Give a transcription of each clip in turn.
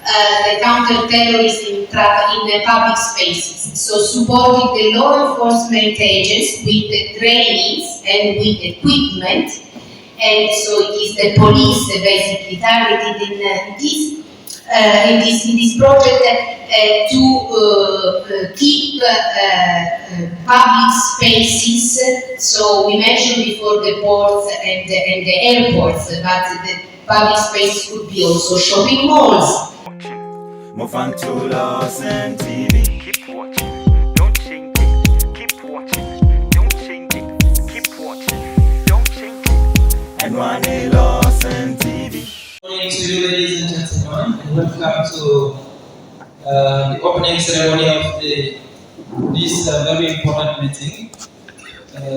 the counter-terrorism in the public spaces. So supporting the law enforcement agents with the trainings and with equipment, and so it is the police basically targeted in this project to keep public spaces. So we mentioned before the ports and the airports, but the public space could be also shopping malls. Mofanto Lordson TV. Keep watching, don't change it. Keep watching, don't change it. Keep watching, don't change it. And one Lordson TV. Good morning to you, ladies and gentlemen, and welcome to the opening ceremony of this very important meeting.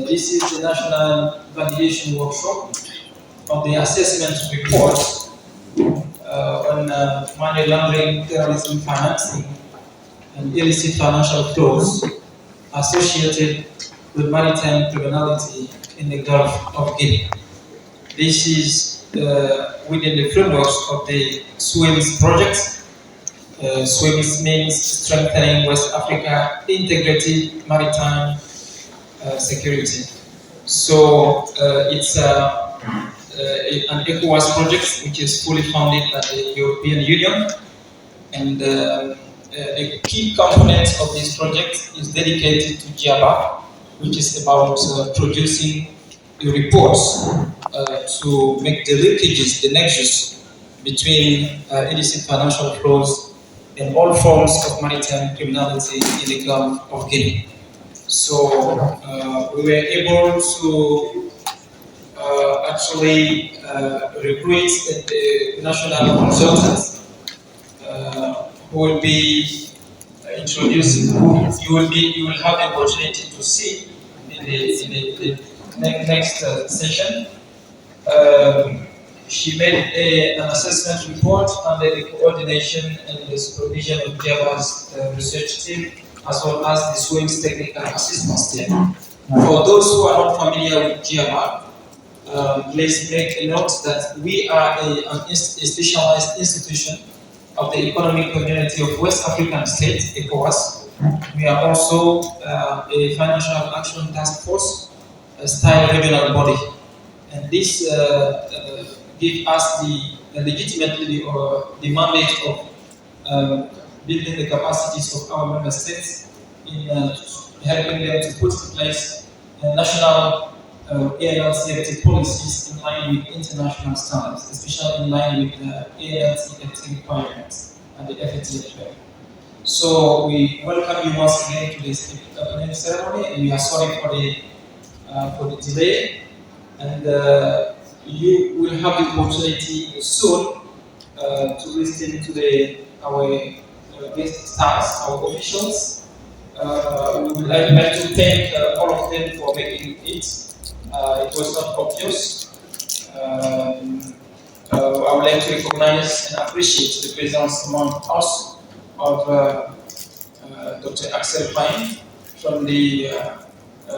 This is the National Validation Workshop of the Assessment Report on money laundering, terrorism financing, and illicit financial flows associated with maritime criminality in the Gulf of Guinea. This is within the frameworks of the SWIMS project. SWIMS means Strengthening West Africa Integrated Maritime Security. So it's an ECOWAS project which is fully funded by the European Union, and the key component of this project is dedicated to GIABA, which is about producing reports to make the linkages, the nexus between illicit financial flows and all forms of maritime criminality in the Gulf of Guinea. So we were able to actually recruit the national consultants who will be introduced. You will have the opportunity to see in the next session. She made an assessment report under the coordination and the supervision of GIABA's research team, as well as the SWIMS technical assistance team. For those who are not familiar with GIABA, please make a note that we are a specialized institution of the Economic Community of West African States, ECOWAS. We are also a Financial Action Task Force, a style regional body. And this gives us legitimately the mandate of building the capacities of our member states in helping them to put in place national ALL safety policies in line with international standards, especially in line with the ALL safety requirements and the FATF. So we welcome you once again to this opening ceremony, and we are sorry for the delay. And you will have the opportunity soon to listen to our guest stars, our officials. We would like to thank all of them for making it. It was not obvious. I would like to recognize and appreciate the presence among us of Dr. Axel Pine from the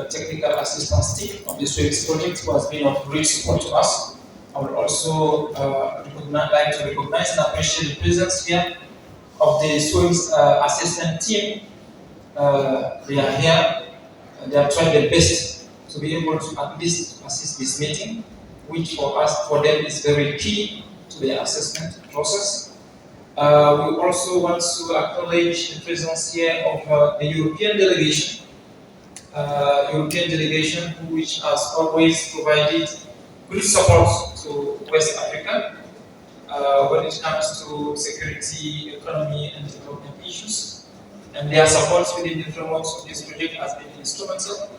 technical assistance team of the SWIMS project, who has been of great support to us. I would also like to recognize and appreciate the presence here of the SWIMS assistant team. They are here. They are trying their best to be able to at least assist this meeting, which for them is very key to the assessment process. We also want to acknowledge the presence here of the European delegation. Which has always provided good support to West Africa when it comes to security, economy, and development issues. And their support within the framework of this project has been instrumental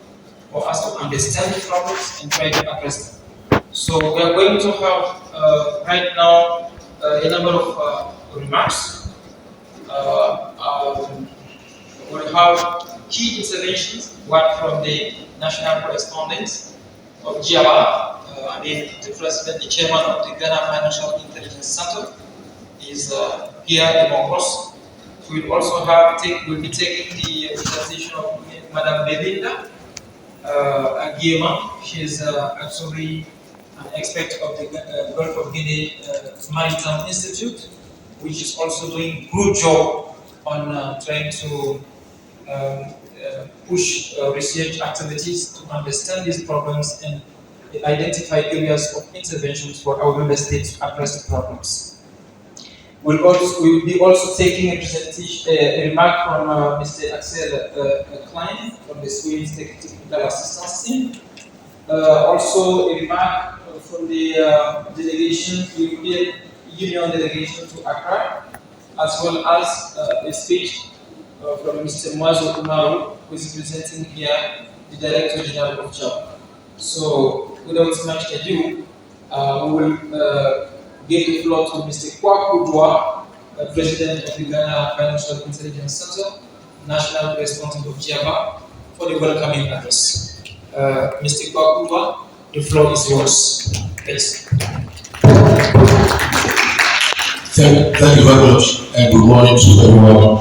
for us to understand the problems and try to address them. So we are going to have right now a number of remarks. We'll have key interventions, one from the national correspondent of GIABA. The president, the chairman of the Ghana Financial Intelligence Center is here among us. We'll also we'll be taking the presentation of Madame Belinda Agyapong. She is actually an expert of the Gulf of Guinea Maritime Institute, which is also doing good job on trying to push research activities to understand these problems and identify areas of interventions for our member states to address the problems. We'll be also taking a presentation, a remark from Mr. Axel Klein from the Swedish Technical Assistance Team. Also a remark from the delegation, European Union delegation to Accra, as well as a speech from Mr. Mwazo Umaru, who is presenting here, the Director General of JAB. So, without much ado, we will give the floor to Mr. Kwakudwa, President of the Ghana Financial Intelligence Center, National Correspondent of JAB, for the welcoming address. Mr. Kwakudwa, the floor is yours. Please. Thank you very much, and good morning to everyone.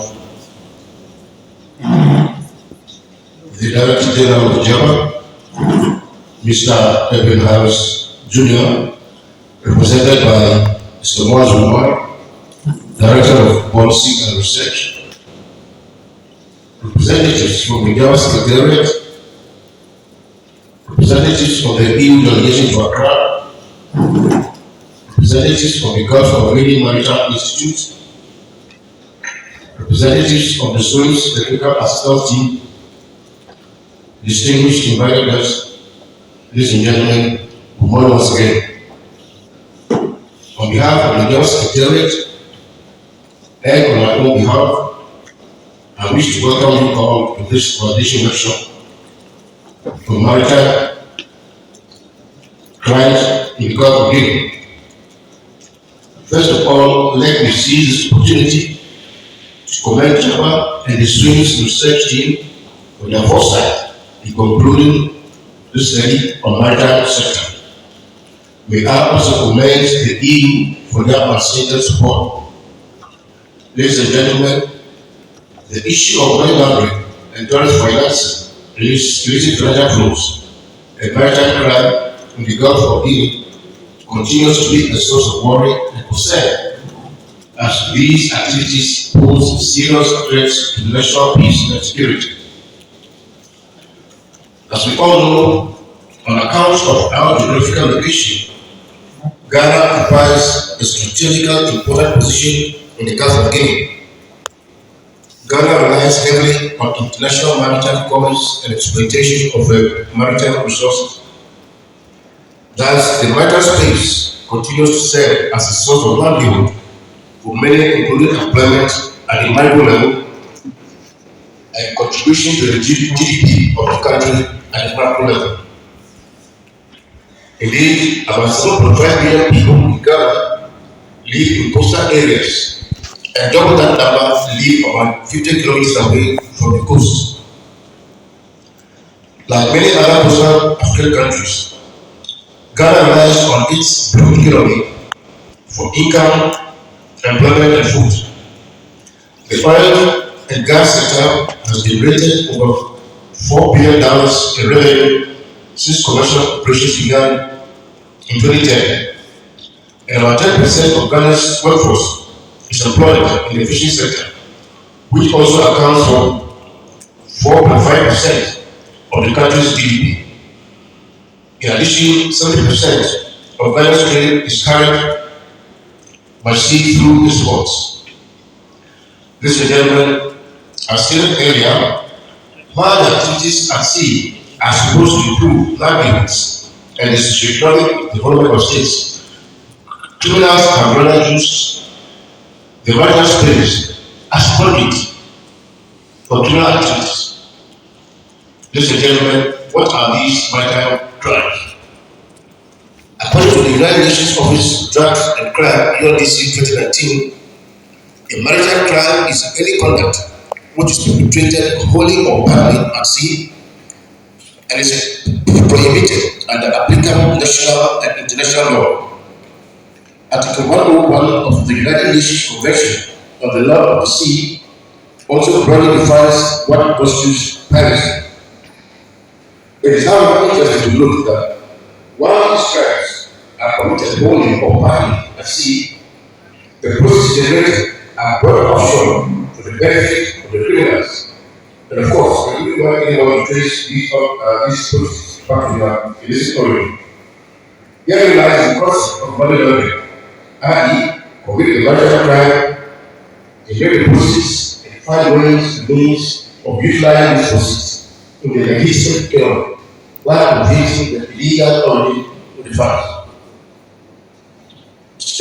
The Director General of JAB, Mr. Edwin Harris Jr., represented by Mr. Mwazo Umaru, Director of Policy and Research, representatives from the Ghana Secretariat, representatives from the EU delegation to Accra, representatives from the Gulf of Leading Maritime Institute, representatives from the Swiss Technical Assistance Team, distinguished invited guests, ladies and gentlemen, good morning once again. On behalf of the Ghana Secretariat and on my own behalf, I wish to welcome you all to this validation workshop for maritime crimes in the Gulf of Guinea. First of all, let me seize this opportunity to commend JAB and the Swiss research team for their foresight in concluding this study on maritime sector. We are also commend the EU for their unstated support. Ladies and gentlemen, the issue of money laundering and terrorist financing, illicit financial flows, and maritime crime in the Gulf of Guinea continues to be a source of worry and concern, as these activities pose serious threats to national peace and security. As we all know, on account of our geographical location, Ghana occupies a strategically important position in the Gulf of Guinea. Ghana relies heavily on international maritime commerce and exploitation of maritime resources. Thus, the maritime space continues to serve as a source of livelihood for many, including employment at the micro level and contribution to the GDP of the country at the macro level. Indeed, about 7.5 million people in Ghana live in coastal areas, and double that number live about 50 kilometers away from the coast. Like many other coastal African countries, Ghana relies on its blue economy for income, employment, and food. The oil and gas sector has generated over $4 billion in revenue since commercial operations began in 2010, and about 10% of Ghana's workforce is employed in the fishing sector, which also accounts for 4.5% of the country's GDP. In addition, 70% of Ghana's trade is carried by sea through its ports. Ladies and gentlemen, as stated earlier, while the activities at sea are supposed to improve livelihoods and the socio-economic development of states, criminals have rather used the maritime space as conduit for criminal activities. Ladies and gentlemen, what are these maritime crimes? According to the United Nations Office of Drugs and Crime, UNDC 2019, a maritime crime is any conduct which is perpetrated wholly or partly at sea and is prohibited under applicable national and international law. Article 101 of the United Nations Convention on the Law of the Sea also broadly defines what constitutes piracy. It is however interesting to note that while these crimes are committed wholly or partly at sea, The proceeds generated are brought offshore for the benefit of the criminals. And of course, the reason why anyone trace these proceeds back to their illicit origin. Here lies the cost of money laundering, i.e., commit a larger crime, generate the proceeds, and find ways and means of utilizing these proceeds in the legitimate economy, while obtaining the illegal origin of the funds.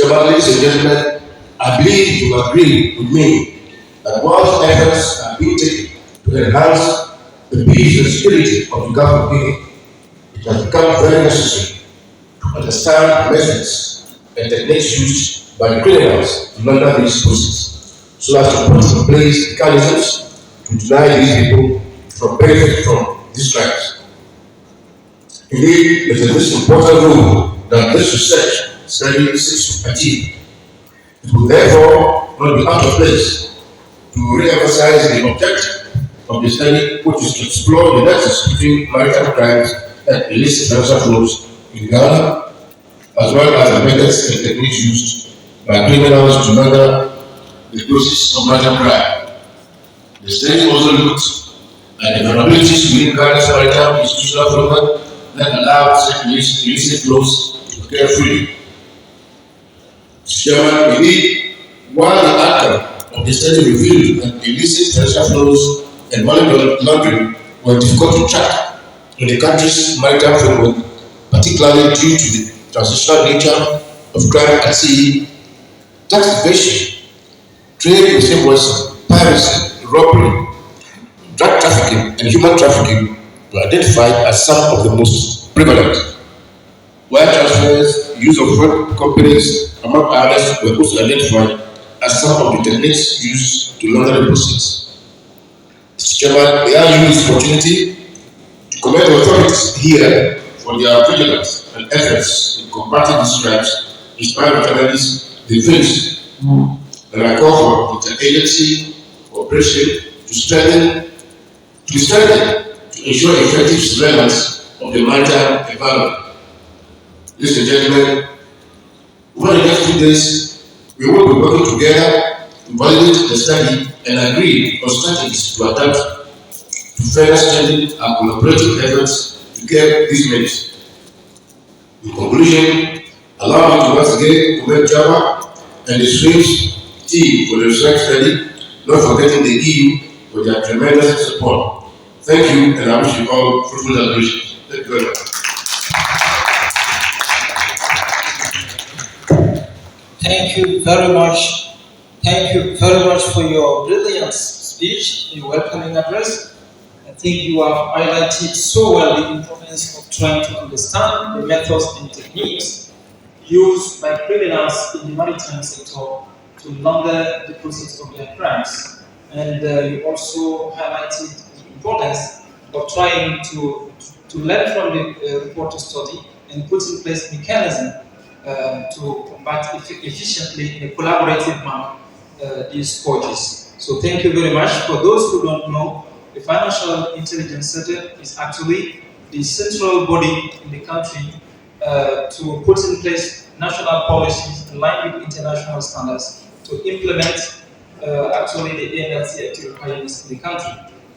Ladies and gentlemen, I believe you agree with me that whilst efforts are being taken to enhance the peace and security of the Gulf of Guinea, it has become very necessary to understand methods and techniques used by the criminals to launder these proceeds, so as to put in place mechanisms to deny these people from benefit from these crimes. Indeed, it is this important role that this research study seeks to achieve. It will therefore not be out of place to re-emphasize the objective of the study, which is to explore the nexus between maritime crimes and illicit financial flows in Ghana, as well as the methods and techniques used by criminals to launder the process of maritime crime. The study also looked at the vulnerabilities within Ghana's maritime institutional framework that allow such illicit flows to occur freely. Chairman, indeed, while the outcome of the study revealed that illicit financial flows and money laundering were difficult to track in the country's maritime framework, particularly due to the transitional nature of crime at sea, tax evasion, trade in seaways, piracy, robbery, drug trafficking, and human trafficking were identified as some of the most prevalent. Wire transfers, use of fraud companies, among others, were also identified as some of the techniques used to launder the proceeds. Mr. Chairman, may I use this opportunity to commend the authorities here for their vigilance and efforts in combating these crimes in spite of challenges they face. And I call for interagency cooperation to ensure effective surveillance of the maritime environment. Ladies and gentlemen, over the next 2 days, we will be working together to validate the study and agree on strategies to adapt to further strengthen our collaborative efforts to get these measures. In conclusion, allow me to once again commend Java and the Swiss team for the research study, not forgetting the EU for their tremendous support. Thank you, and I wish you all fruitful celebrations. Thank you very much. Thank you very much. Thank you very much for your brilliant speech, your welcoming address. I think you have highlighted so well the importance of trying to understand the methods and techniques used by criminals in the maritime sector to launder the proceeds of their crimes. And you also highlighted the importance of trying to learn from the reported study and put in place mechanisms to combat efficiently in a collaborative manner these forges. So thank you very much. For those who don't know, the Financial Intelligence Center is actually the central body in the country to put in place national policies in line with international standards to implement actually the AMLC active requirements in the country.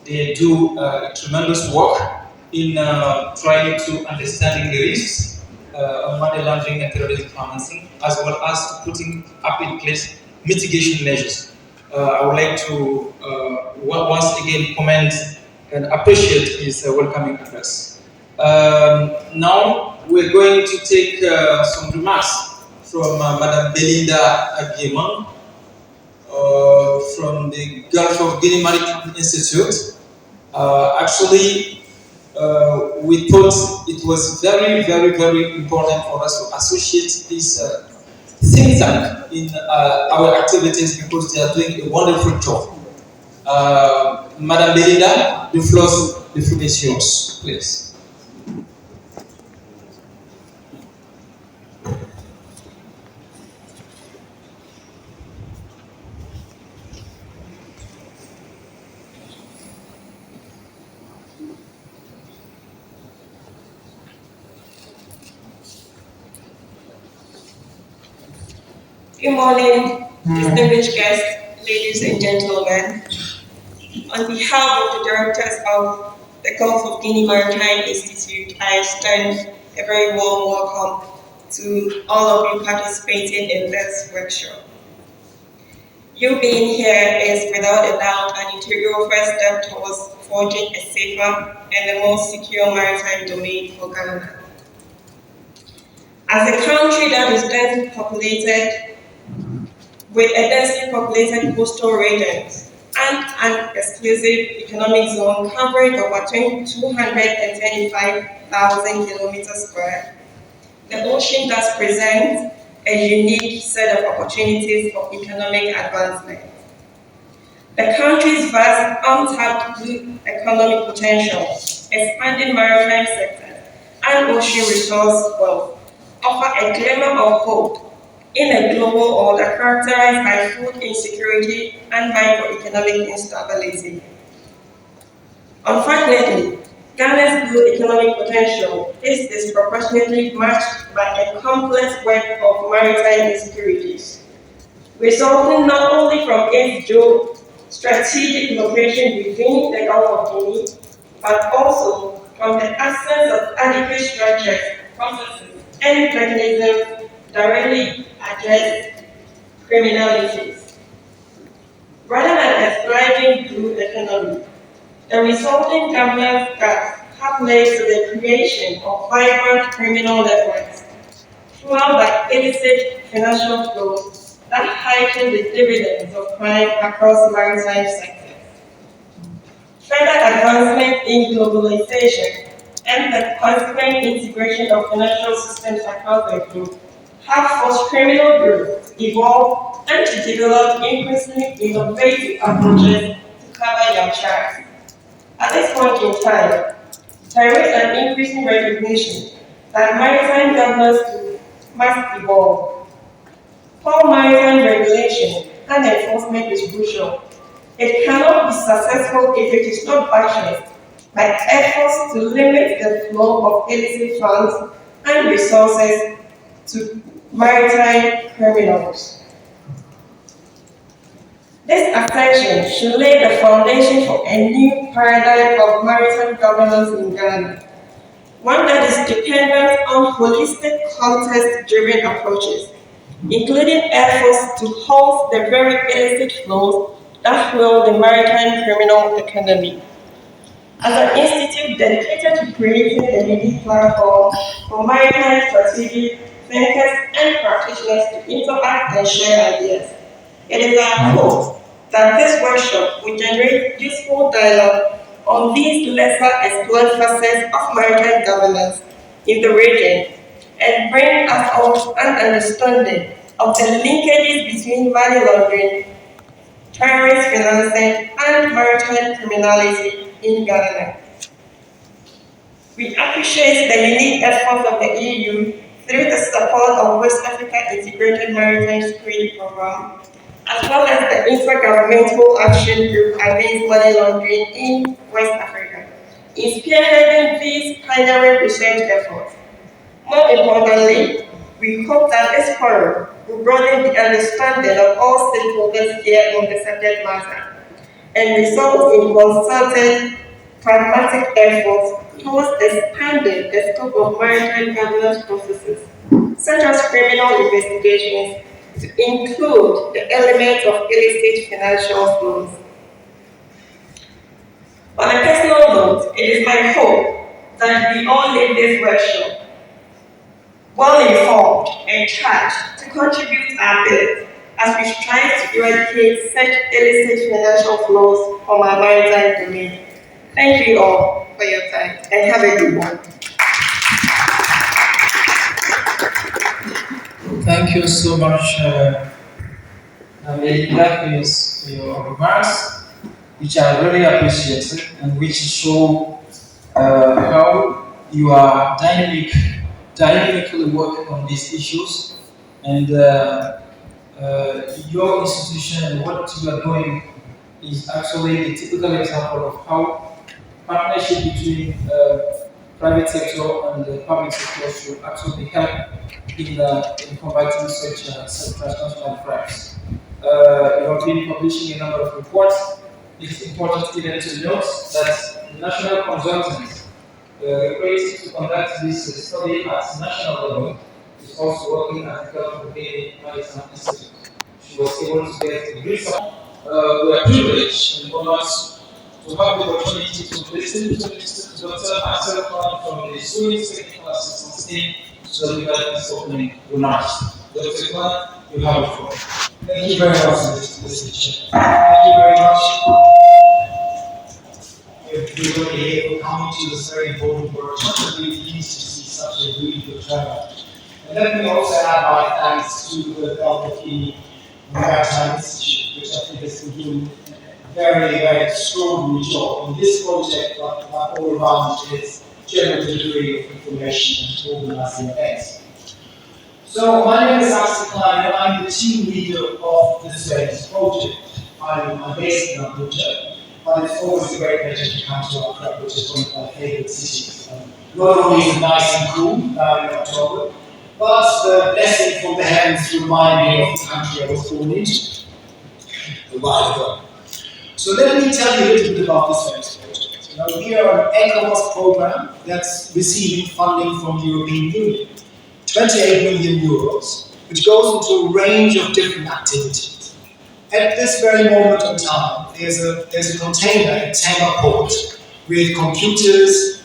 They do tremendous work in trying to understanding the risks on money laundering and terrorism financing, as well as putting up in place mitigation measures. I would like to once again commend and appreciate his welcoming address. Now we're going to take some remarks from Madam Belinda Agyapong from the Gulf of Guinea Maritime Institute. Actually, we thought it was very, very, very important for us to associate this think tank in our activities because they are doing a wonderful job. Madam Belinda, the floor is yours, please. Good morning. distinguished guests, ladies and gentlemen, on behalf of the directors of the Gulf of Guinea Maritime Institute, I extend a very warm welcome to all of you participating in this workshop. You being here is without a doubt an integral first step towards forging a safer and a more secure maritime domain for Ghana. As a country that is densely populated, with a densely populated coastal regions and an exclusive economic zone covering over 235,000 kilometers square, the ocean does present a unique set of opportunities for economic advancement. The country's vast untapped blue economic potential, expanding maritime sector, and ocean resource wealth offer a glimmer of hope in a global order characterized by food insecurity and microeconomic instability. Unfortunately, Ghana's blue economic potential is disproportionately matched by a complex web of maritime insecurities, resulting not only from its strategic location within the Gulf of Guinea, but also from the absence of adequate structures, processes, and mechanisms directly address criminalities. Rather than a thriving blue economy, the resulting governance gaps have led to the creation of vibrant criminal networks, fueled by illicit financial flows that heighten the dividends of crime across maritime sectors. Further advancement in globalization and the consequent integration of financial systems across the globe have forced criminal groups to evolve and to develop increasingly innovative approaches to cover their tracks. At this point in time, there is an increasing recognition that maritime governance must evolve. Poor maritime regulation and enforcement is crucial. It cannot be successful if it is not backed by efforts to limit the flow of illicit funds and resources to maritime criminals. This attention should lay the foundation for a new paradigm of maritime governance in Ghana, one that is dependent on holistic, context-driven approaches, including efforts to halt the very illicit flows that fuel the maritime criminal economy. As an institute dedicated to creating a unique platform for maritime strategic thinkers and practitioners to interact and share ideas, it is our hope that this workshop will generate useful dialogue on these lesser explored facets of maritime governance in the region and bring us all an understanding of the linkages between money laundering, terrorist financing, and maritime criminality in Ghana. We appreciate the unique efforts of the EU through the support of West Africa Integrated Maritime Security Program, as well as the Intergovernmental Action Group Against Money Laundering in West Africa, in spearheading these pioneering research efforts. More importantly, we hope that this forum will broaden the understanding of all stakeholders here on the subject matter and result in concerted, pragmatic efforts towards expanding the scope of maritime governance processes, such as criminal investigations, to include the element of illicit financial flows. On a personal note, it is my hope that we all leave this workshop well-informed and charged to contribute our bit as we strive to eradicate such illicit financial flows from our maritime domain. Thank you all for your time and have a good one. Thank you so much, Melissa, for your remarks, which I really appreciate and which show how you are dynamically working on these issues, and your institution and what you are doing is actually a typical example of how partnership between private sector and the public sector should actually help in combating such transnational crimes. have been publishing a number of reports. It's important even to note that the national consultant created to conduct this study at national level is also working at the Ghanaian Maritime Institute. She was able to get a great support. We are privileged and honored to have the opportunity to listen to Dr. Atsu from the Swiss Technical Assistance Team to deliver this opening remarks. Dr. Kwan, you have the floor. Thank you very much, Mr. Chair. Thank you very much, everybody here for coming to this very important workshop. I'm really pleased to see such a really good turnout. And let me also add my thanks to the Kofi Maritime Institute, which I think has been doing a very, very extraordinary job in this project, but all around its general delivery of information and organizing events. So my name is Atsu, and I'm the team leader of this latest project. I'm based in Abuja, but it's always a great pleasure to come to Accra, which is one of my favorite cities. Not only is it nice and cool now in October, but the blessing from the heavens to remind me of the country I was born into a while ago. So let me tell you a little bit about this latest project. We are an ECOWAS program that's receiving funding from the European Union. 28 million euros, which goes into a range of different activities. At this very moment in time, there's a container at Tema Port with computers,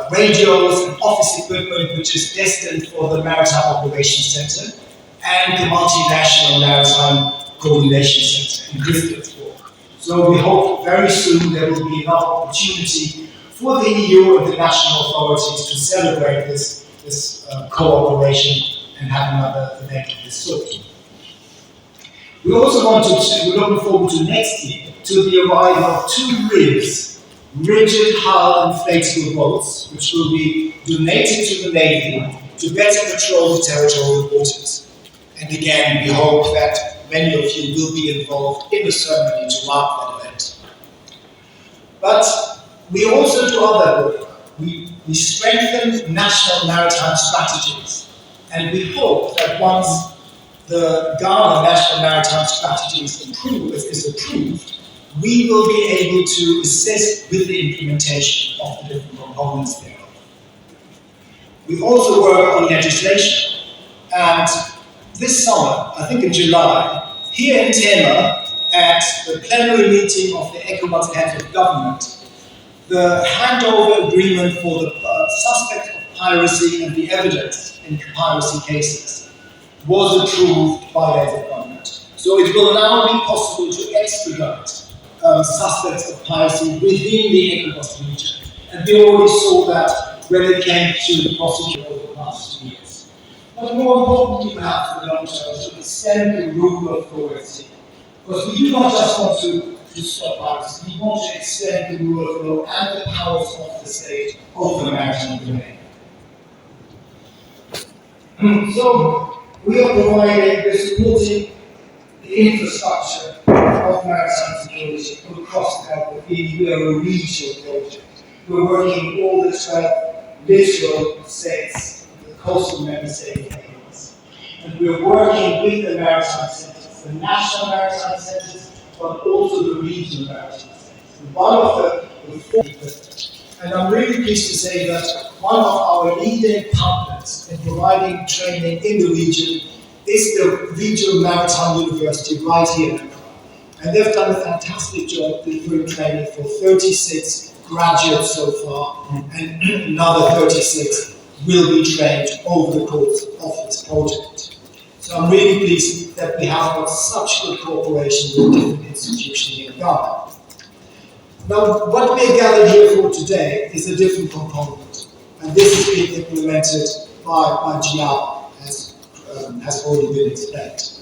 radios, and office equipment, which is destined for the Maritime Operations Center and the Multinational Maritime Coordination Center in Griffithsport. So we hope very soon there will be enough opportunity for the EU and the national authorities to celebrate this cooperation and have another event of this sort. We also we're looking forward to next year to the arrival of 2 rigs, rigid hull inflatable boats, which will be donated to the Navy to better patrol the territorial waters. And again, we hope that many of you will be involved in the ceremony to mark that event. But we also do other work. We strengthen national maritime strategies, and we hope that once the Ghana National Maritime Strategy is approved, we will be able to assist with the implementation of the different components thereof. We also work on legislation, and this summer, I think in July, here in Tema, at the plenary meeting of the ECOWAS head of government, the handover agreement for the suspect of piracy and the evidence in piracy cases was approved by the government. So it will now be possible to extradite suspects of piracy within the ECOWAS region. And we already saw that when it came to the prosecution over the past 2 years. But more importantly, perhaps in the long term, to extend the rule of authority. Because we do not just want to stop piracy, we want to extend the rule of law and the powers of the state over the maritime domain. So, we are providing, we're supporting the infrastructure of maritime security across the country. We are a regional project. We're working with all the 12 littoral states, the coastal member state areas. And we're working with the maritime centers, the national maritime centers, but also the regional maritime centers. One of the four, and I'm really pleased to say that one of our leading partners in providing training in the region is the Regional Maritime University right here in Accra. And they've done a fantastic job delivering training for 36 graduates so far, and another 36 will be trained over the course of this project. So I'm really pleased that we have got such good cooperation with different institutions here in Ghana. Now, what we're gathered here for today is a different component, and this is being implemented by GIAPong, as has already been explained.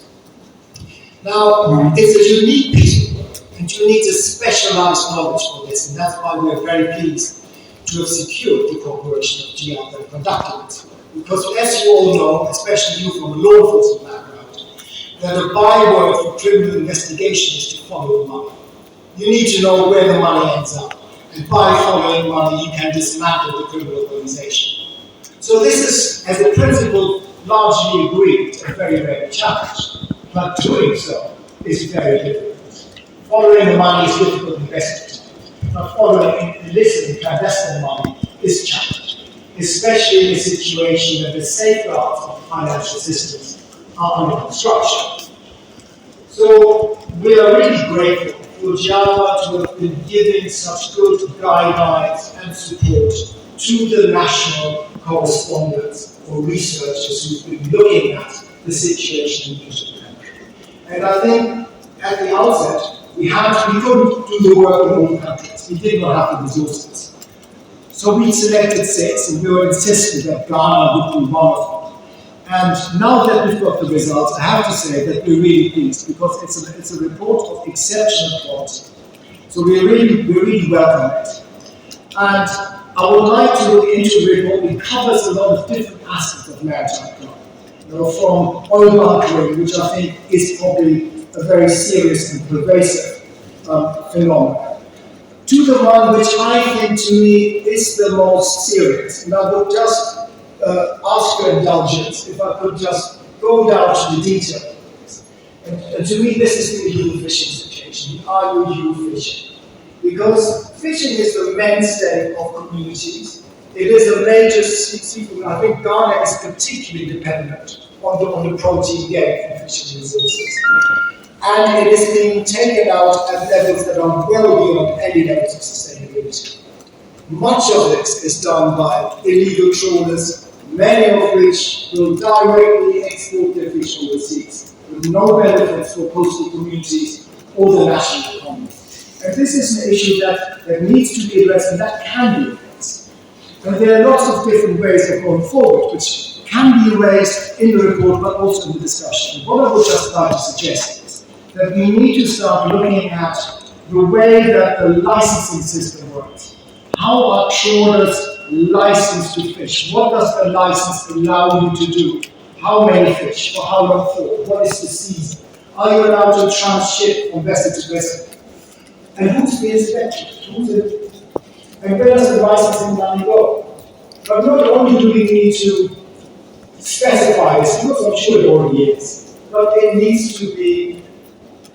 Now, it's a unique piece of work, and you need a specialized knowledge for this, and that's why we're very pleased to have secured the cooperation of GIAPong in conducting this work. Because as you all know, especially you from a law enforcement background, that a byword for criminal investigation is to follow the money. You need to know where the money ends up, and by following money, you can dismantle the criminal organization. So this is, as a principle, largely agreed and very, very challenged. But doing so is very difficult. Following the money is difficult in best time, but following illicit clandestine money is challenging, especially in a situation where the safeguards of financial systems are under construction. So we are really grateful for Java to have been giving such good guidelines and support to the national correspondents or researchers who've been looking at the situation in each of the country. And I think at the outset, we couldn't do the work in all the countries. We did not have the resources. So we selected 6, and we were insistent that Ghana would be one of them. And now that we've got the results, I have to say that we're really pleased because it's a report of exceptional quality. So we really welcome it. And I would like to look into the report. It covers a lot of different aspects of maritime crime. From oil bunkering, which I think is probably a very serious and pervasive phenomenon, to the one which I think to me is the most serious. And I would just ask your indulgence if I could just go down to the detail of this. And to me, this is the illegal fishing situation, the IUU fishing. Because fishing is the mainstay of communities. It is a major seafood. I think Ghana is particularly dependent on the protein gain from fishing resources. And it is being taken out at levels that are well beyond any levels of sustainability. Much of this is done by illegal trawlers, many of which will directly export their fish overseas, with no benefits for coastal communities or the national economy. And this is an issue that needs to be addressed, and that can be addressed. And there are lots of different ways of going forward, which can be raised in the report, but also in the discussion. What I would just like to suggest is that we need to start looking at the way that the licensing system works. How are trawlers licensed to fish? What does the license allow you to do? How many fish? For how long for? What is the season? Are you allowed to transship from vessel to vessel? And who's the inspector? And where does the licensing money go? But not only do we need to specify this, because I'm sure it already is, but it needs to be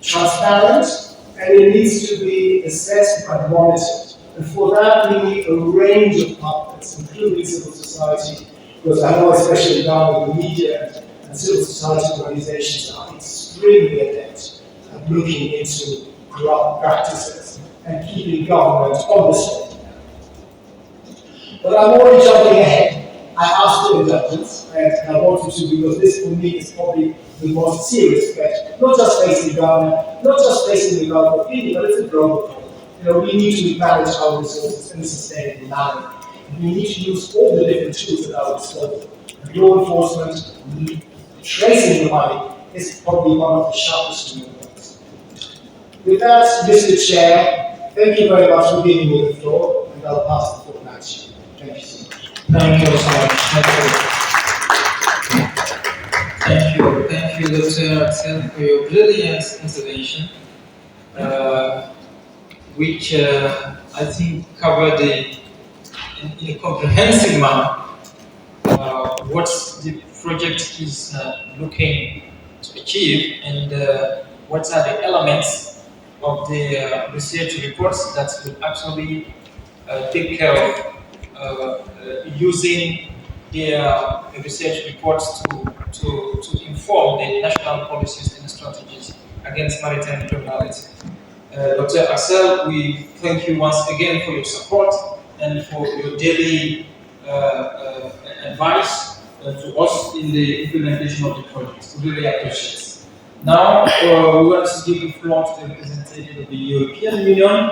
transparent and it needs to be assessed and monitored. And for that, we need a range of partners, including civil society, because I know especially now with the media and civil society organizations are extremely adept at looking into corrupt practices and keeping government on the straight. But I'm already jumping ahead. I asked for indulgence, and I wanted to because this for me is probably the most serious threat, not just facing Ghana, not just facing the Gulf of Guinea, but it's a global problem. We need to manage our resources in a sustainable manner. We need to use all the different tools at our disposal. Law enforcement, tracing the money is probably one of the sharpest tools. With that, Mr. Chair, thank you very much for giving me the floor, and I'll pass the floor back to you. Thank you so much. Thank you so much. Thank you, Dr. Atsu, for your brilliant intervention, which I think covered in a comprehensive manner what the project is looking to achieve and what are the elements of the research reports that will actually take care of using their research reports to inform the national policies and strategies against maritime criminality. Dr. Atsu, we thank you once again for your support and for your daily advice to us in the implementation of the project. We really appreciate it. Now, we want to give the floor to the representative of the European Union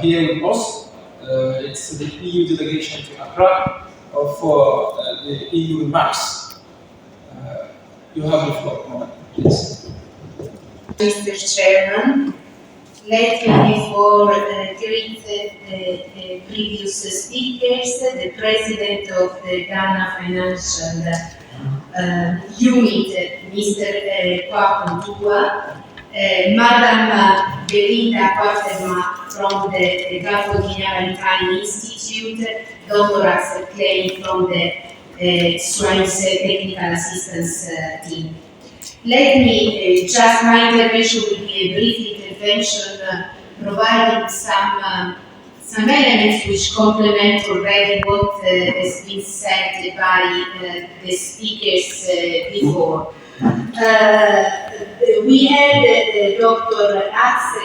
here with us. It's the EU delegation to Accra for the EU remarks. You have the floor, please. Mr. Chairman, let me before greet the previous speakers, the President of the Ghana Financial Unit, Mr. Kwakuntua, Madam Belinda Quaterma from the Gulf of Guinea Maritime Institute, Dr. Axel Klein from the Science Technical Assistance Team. let me just my intervention will be a brief intervention, providing some elements which complement already what has been said by the speakers before. We had Dr. Atsu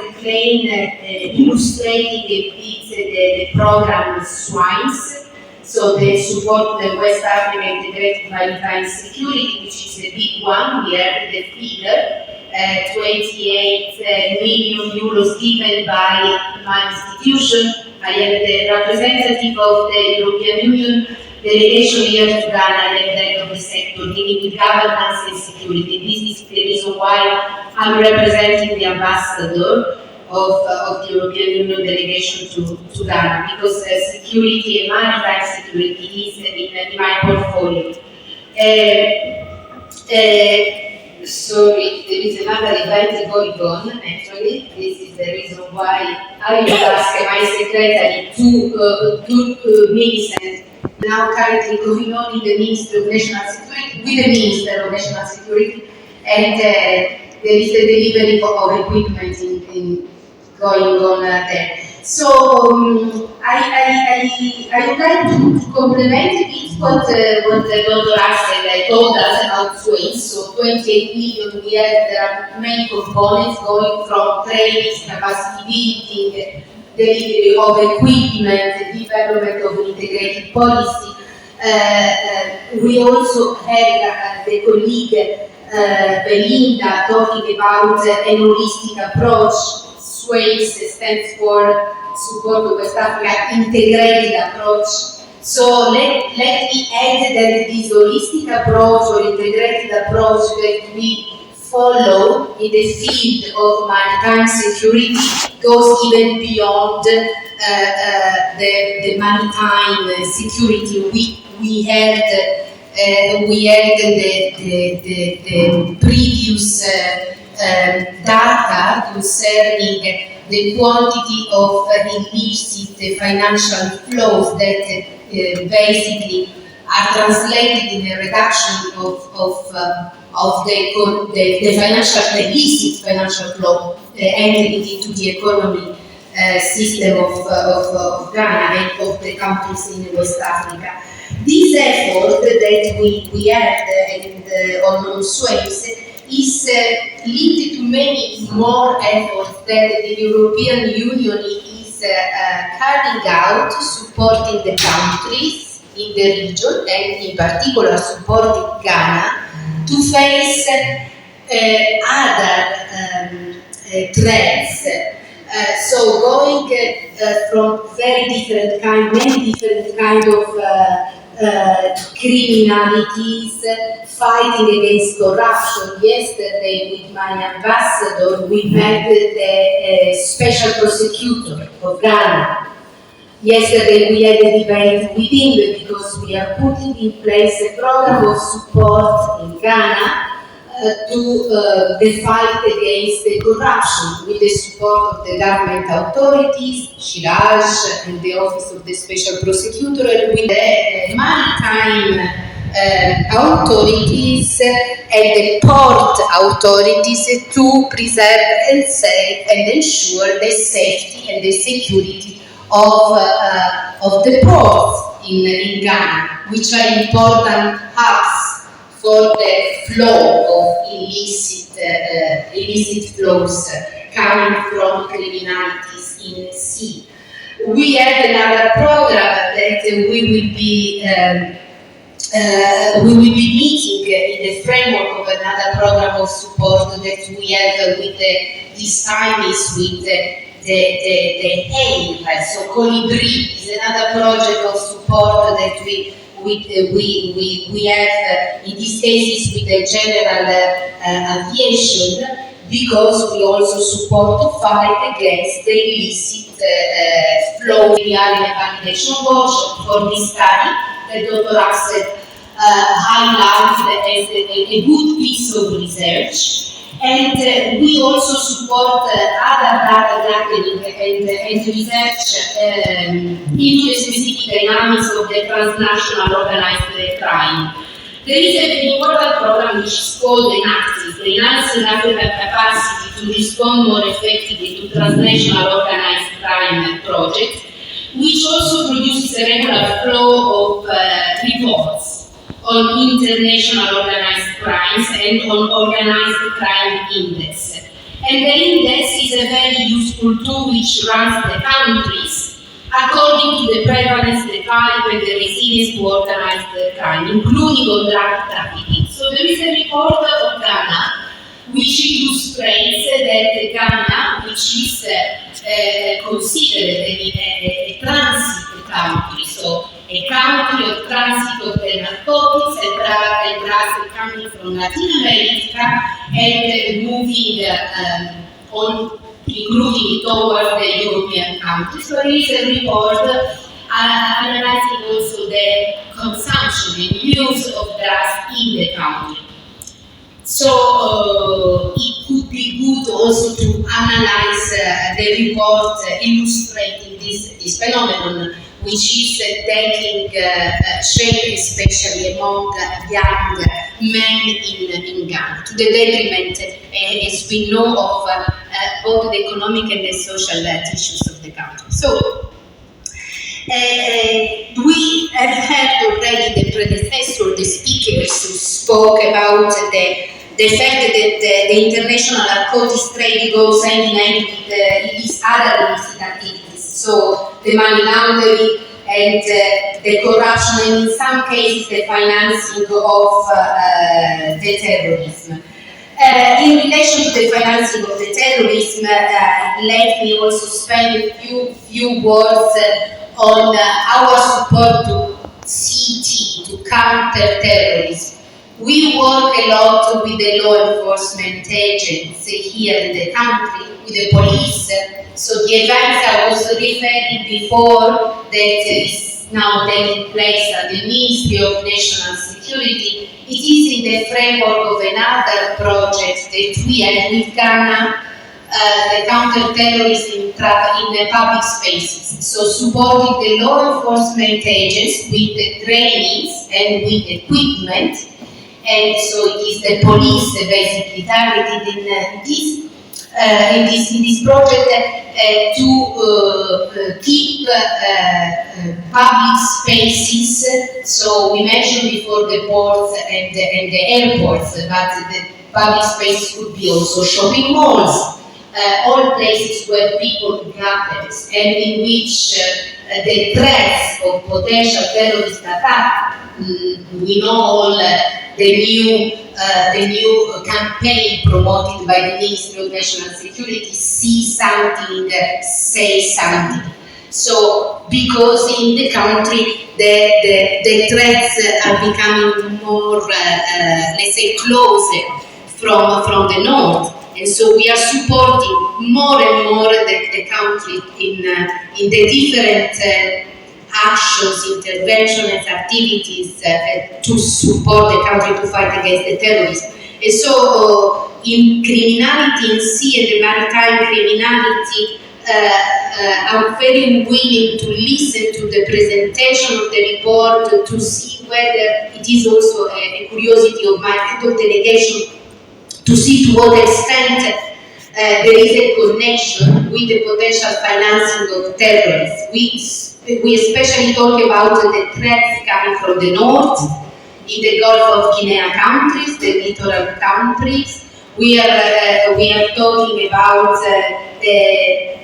illustrating a bit the program Swines, so they support the West Africa Integrated Maritime Security, which is a big one. We have the figure, 28 million euros given by my institution. I am the representative of the European Union delegation here to Ghana. I am head of the sector dealing with governance and security. This is the reason why I'm representing the ambassador of the European Union delegation to Ghana, because security and maritime security is in my portfolio. Sorry, there is another event going on, actually. This is the reason why I will ask my secretary two minutes, and now currently going on in the Ministry of National Security, with the Minister of National Security, and there is the delivery of equipment in going on there. So I would like to complement a bit what Dr. Axel told us about swings. So 28 million, there are many components going from training, capacity building, delivery of equipment, development of integrated policy. We also had the colleague Belinda talking about an holistic approach. SWACE stands for Support of West Africa Integrated Approach. So let me add that this holistic approach or integrated approach that we follow in the field of maritime security goes even beyond the maritime security. We had the previous data concerning the quantity of illicit financial flows that basically are translated in a reduction of the illicit financial flow entering into the economy system of Ghana and of the countries in West Africa. This effort that we had on SWACE is linked to many more efforts that the European Union is carrying out, supporting the countries in the region and in particular supporting Ghana to face other threats. So going from many different kind of criminalities, fighting against corruption. Yesterday with my ambassador we met the special prosecutor of Ghana. Yesterday we had a debate with him because we are putting in place a program of support in Ghana to the fight against the corruption with the support of the government authorities, Shiraj and the Office of the Special Prosecutor, and with the maritime authorities and the port authorities to preserve and save and ensure the safety and the security of the ports in Ghana, which are important hubs for the flow of illicit flows coming from criminalities in the sea. We have another program that we will be meeting in the framework of another program of support that we have with this time is with the AIM. So Colibri is another project of support that we have in these cases with the general aviation, because we also support to fight against the illicit flow. We are in a validation workshop for this study that Dr. Axel highlighted as a good piece of research. And we also support other data gathering and research into the specific dynamics of the transnational organized crime. There is an important program which is called Enactive, the Enhancing African Capacity to Respond More Effectively to Transnational Organized Crime project, which also produces a regular flow of reports on international organized crimes and on organized crime index. And the index is a very useful tool which runs the countries according to the prevalence, the type, and the resilience to organized crime, including on drug trafficking. So there is a report of Ghana which illustrates that Ghana, which is considered a transit country, so a country of transit of the narcotics and drugs coming from Latin America and moving on, including towards the European countries. So there is a report analyzing also the consumption and use of drugs in the country. So it could be good also to analyze the report illustrating this phenomenon, which is taking shape especially among young men in Ghana, to the detriment, as we know, of both the economic and the social tissues of the country. So, we have heard already the predecessor, the speakers who spoke about the fact that the international narcotics trade goes hand in hand with these other illicit activities. So the money laundering and the corruption, and in some cases the financing of the terrorism. In relation to the financing of the terrorism, let me also spend a few words on our support to CT, to counter terrorism. We work a lot with the law enforcement agents here in the country, with the police. So the events I was referring before that is now taking place at the Ministry of National Security, it is in the framework of another project that we have with Ghana, the counter-terrorism in the public spaces. So supporting the law enforcement agents with the trainings and with equipment. And so it is the police basically targeted in this project to keep public spaces. So we mentioned before the ports and the airports, but the public space could be also shopping malls, all places where people gather and in which the threats of potential terrorist attack. We know all the new campaign promoted by the Ministry of National Security, see something, say something. So, because in the country, the threats are becoming more, let's say, closer from the north. And so we are supporting more and more the country in the different actions, interventions, and activities to support the country to fight against the terrorism. And so in criminality in sea and the maritime criminality, I'm very willing to listen to the presentation of the report to see whether it is also a curiosity of my head of delegation to see to what extent there is a connection with the potential financing of terrorists. We especially talk about the threats coming from the north, in the Gulf of Guinea countries, the littoral countries. We are talking about the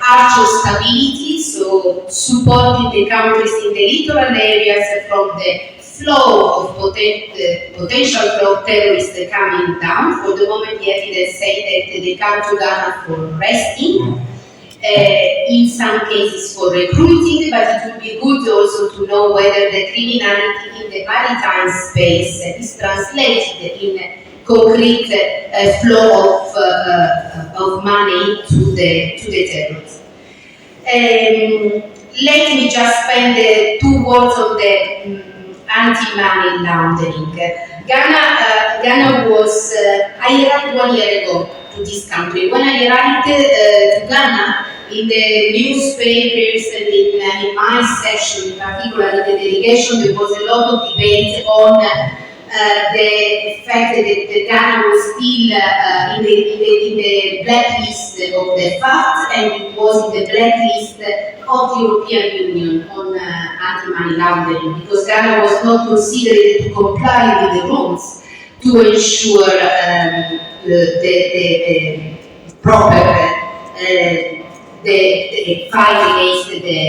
actual stability, so supporting the countries in the littoral areas from the flow of potential flow of terrorists coming down. For the moment, the evidence say that they come to Ghana for resting. In some cases for recruiting, but it would be good also to know whether the criminality in the maritime space is translated in concrete flow of money to the terrorists. Let me just spend 2 words on the anti-money laundering. Ghana was, I arrived 1 year ago to this country. When I arrived to Ghana, in the newspapers and in my section, in particular in the delegation, there was a lot of debate on the fact that Ghana was still in the blacklist of the FAT, and it was in the blacklist of the European Union on anti-money laundering, because Ghana was not considered to comply with the rules to ensure the proper the fight against the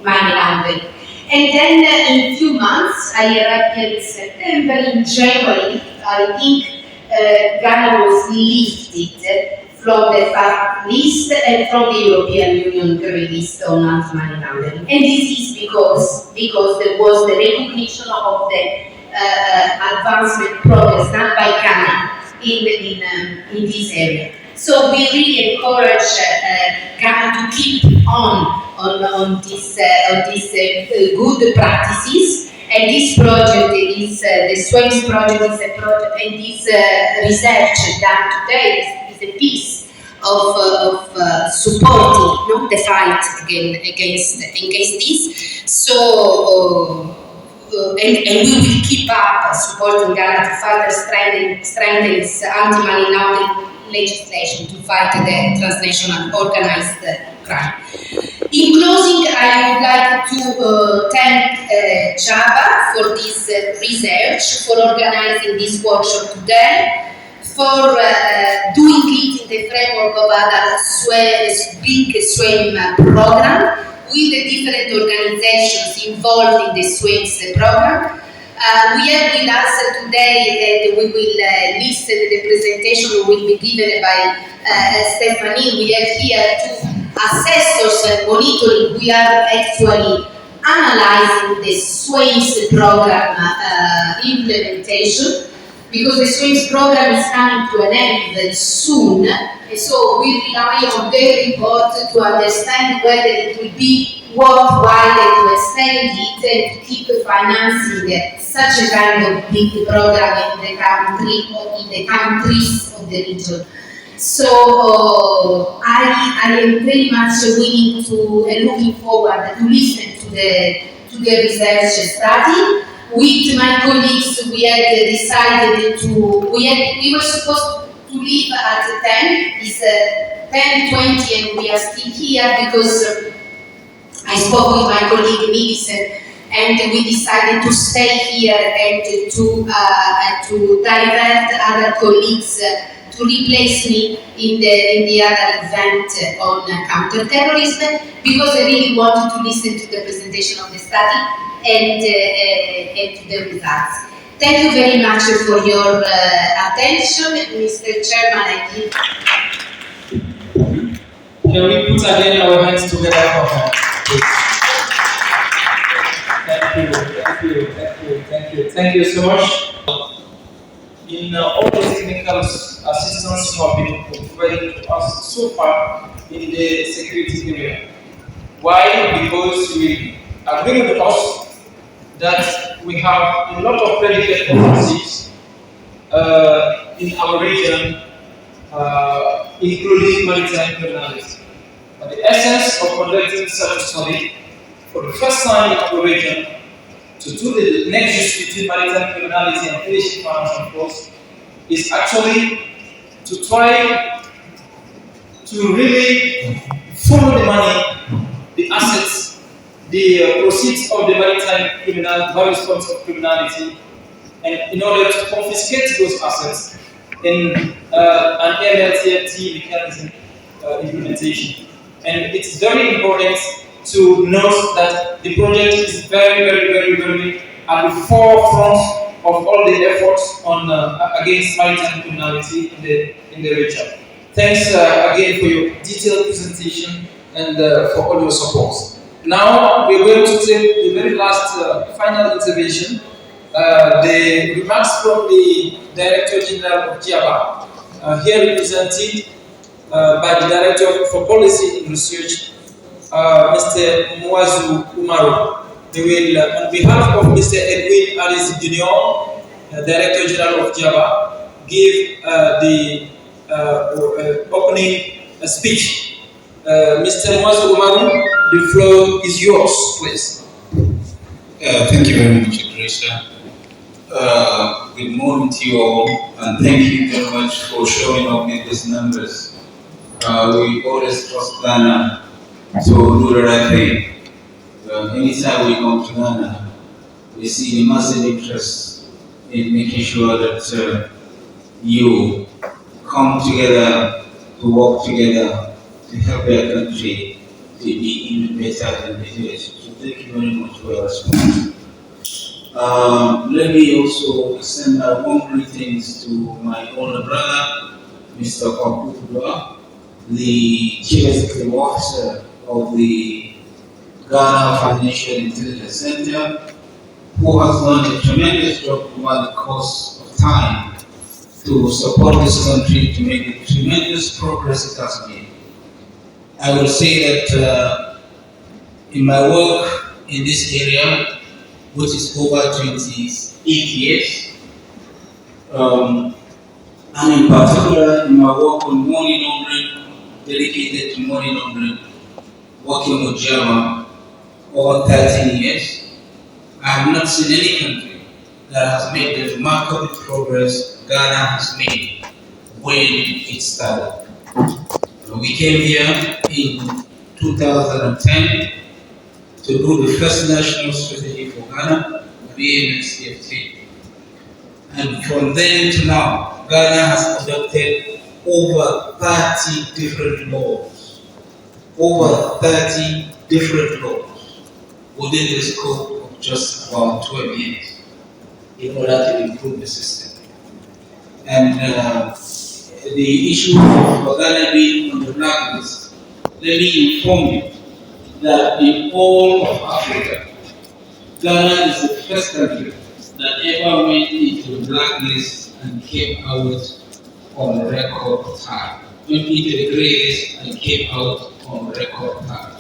money laundering. And then in a few months, I arrived here in September. In January, I think Ghana was lifted from the FAT list and from the European Union grey list on anti-money laundering. And this is because there was the recognition of the advancement progress done by Ghana in this area. So we really encourage Ghana to keep on this good practices. And this project is the SWAMS project is a project, and this research done today is a piece of supporting the fight against this. So. And we will keep up supporting Ghana to further strengthen its anti-money laundering legislation to fight the transnational organized crime. In closing, I would like to thank Java for this research, for organizing this workshop today, for doing it in the framework of other big SWAM program, with the different organizations involved in the SWAMS program. We have with us today, and we will listen to the presentation will be given by Stephanie. We have here two assessors and monitoring. We are actually analyzing the SWAMS program implementation, because the SWAMS program is coming to an end very soon. So we rely on their report to understand whether it will be worthwhile to extend it and to keep financing such a kind of big program in the country or in the countries of the region. So I am very much willing to and looking forward to listen to the research study. With my colleagues, we had decided we were supposed to leave at 10. It's 10:20 and we are still here because I spoke with my colleague Millicent, and we decided to stay here and to divert other colleagues to replace me in the other event on counterterrorism, because I really wanted to listen to the presentation of the study and to the results. Thank you very much for your attention, Mr. Chairman. I give. Can we put again our hands together for her? Thank you so much. In all the technical assistance you have been providing to us so far in the security area. Why? Because we agree with us that we have a lot of predicate offensives in our region, including maritime criminality. But the essence of conducting such a study for the first time in our region to do the nexus between maritime criminality and illicit financial flows is actually to try to really follow the money, the assets, the proceeds of the maritime various forms of criminality, and in order to confiscate those assets in an MLTFT mechanism implementation. And it's very important to note that the project is very at the forefront of all the efforts on against maritime criminality in the region. Thanks again for your detailed presentation and for all your support. Now we're going to take the very last final intervention, the remarks from the Director General of GIABA, here represented by the Director for Policy and Research, Mr. Owusu Umaru. They will, on behalf of Mr. Edwin Alice Jr., Director General of GIABA, give the opening speech. Mr. Owusu Umaru, the floor is yours, please. Thank you very much, Gracia. Good morning to you all, and thank you very much for showing up in these numbers. We always trust Ghana to do the right thing. Anytime we come to Ghana, we see the massive interest in making sure that you come together to work together to help their country to be even better than it is. So thank you very much for your response. Let me also extend my warm greetings to my older brother, Mr. Kofi, the Chief Executive Officer of the Ghana Financial Intelligence Center, who has done a tremendous job over the course of time to support this country to make the tremendous progress it has made. I will say that in my work in this area, which is over 28 years, and in particular in my work on money laundering, dedicated to money laundering, working with Java over 13 years, I have not seen any country that has made the remarkable progress Ghana has made when it started. We came here in 2010 to do the first national strategy for Ghana, the AMCFT. And from then to now, Ghana has adopted over 30 different laws. Over 30 different laws within the scope of just about 12 years in order to improve the system. And the issue of Ghana being on the blacklist, let me inform you that in all of Africa, Ghana is the first country that ever went into the blacklist and came out on record time. Went into the grey list and came out on record time.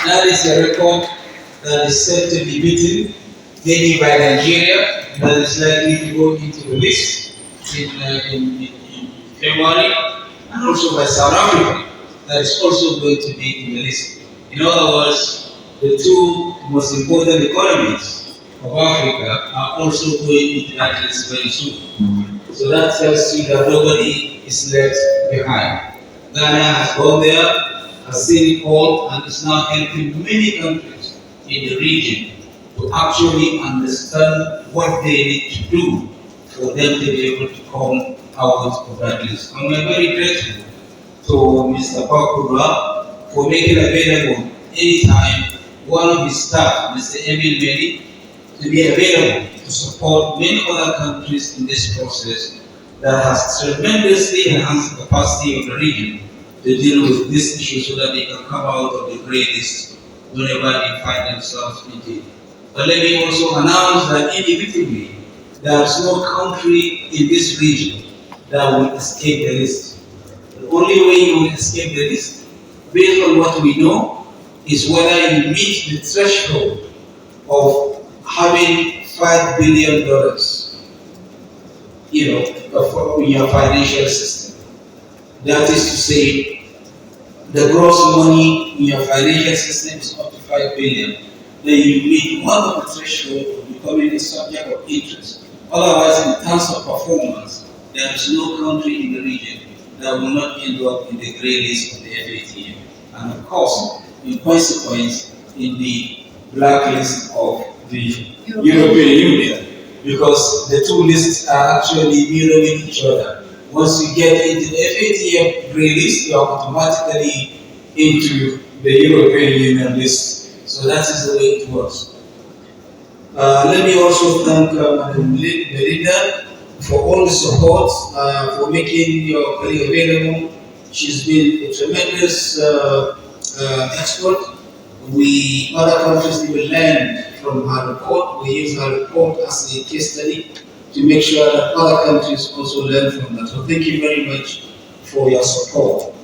That is a record that is set to be beaten, maybe by Nigeria, that is likely to go into the list in February, and also by South Africa, that is also going to be in the list. In other words, the two most important economies of Africa are also going into that list very soon. So that tells you that nobody is left behind. Ghana has gone there, has seen it all, and is now helping many countries in the region to actually understand what they need to do for them to be able to come out of that list. And we're very grateful to Mr. Bakura for making available anytime one of his staff, Mr. Emil Meli, to be available to support many other countries in this process that has tremendously enhanced the capacity of the region to deal with this issue so that they can come out of the grey list whenever they find themselves in it. But let me also announce that inevitably there is no country in this region that will escape the list. The only way you will escape the list, based on what we know, is whether you meet the threshold of having $5 billion, for your financial system. That is to say, the gross money in your financial system is up to $5 billion. Then you meet one of the threshold of becoming a subject of interest. Otherwise, in terms of performance, there is no country in the region that will not end up in the grey list of the FATF. And of course, in consequence, in the blacklist of the European Union, because the two lists are actually mirroring each other. Once you get into the FATF grey list, you are automatically into the European Union list. So that is the way it works. Let me also thank Madam Melinda for all the support, for making your colleague available. She's been a tremendous expert. Other countries will learn from her report. We use her report as a case study to make sure that other countries also learn from that. So thank you very much for your support.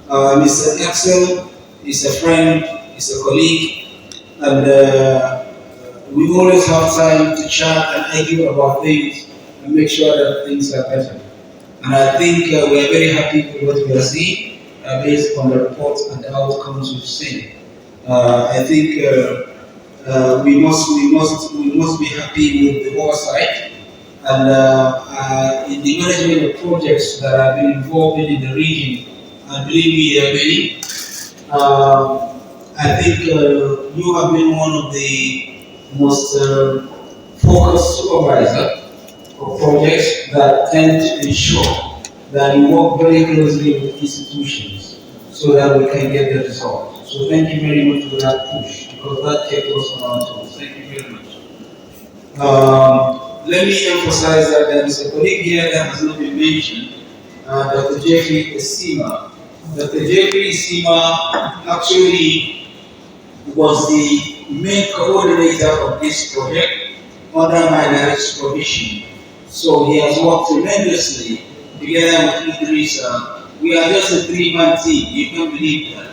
Mr. Axel is a friend, is a colleague, and we always have time to chat and argue about things and make sure that things are better. And I think we are very happy with what we are seeing based on the reports and the outcomes we've seen. I think we must be happy with the oversight and in the management of projects that have been involved in the region. And believe me, there are many. I think you have been one of the most focused supervisor of projects that tend to ensure that we work very closely with institutions so that we can get the result. So thank you very much for that push, because that kept us on our toes. Thank you very much. Let me emphasize that there is a colleague here that has not been mentioned, Dr. Jeffrey Esima. Dr. Jeffrey Esima actually was the main coordinator of this project under my direct supervision. So he has worked tremendously together with Idrissa. We are just a three-man team, you can't believe that.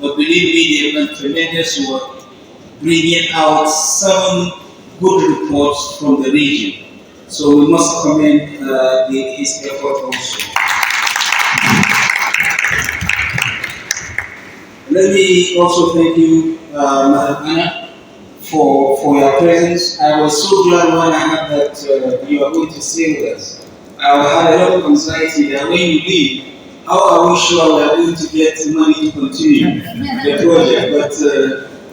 But believe me, they have done tremendous work, bringing out 7 good reports from the region. So we must commend his effort also. Let me also thank you, Madam Anna, for your presence. I was so glad when I heard that you are going to stay with us. I had a lot of anxiety that when you leave, how are we sure we are going to get money to continue the project? But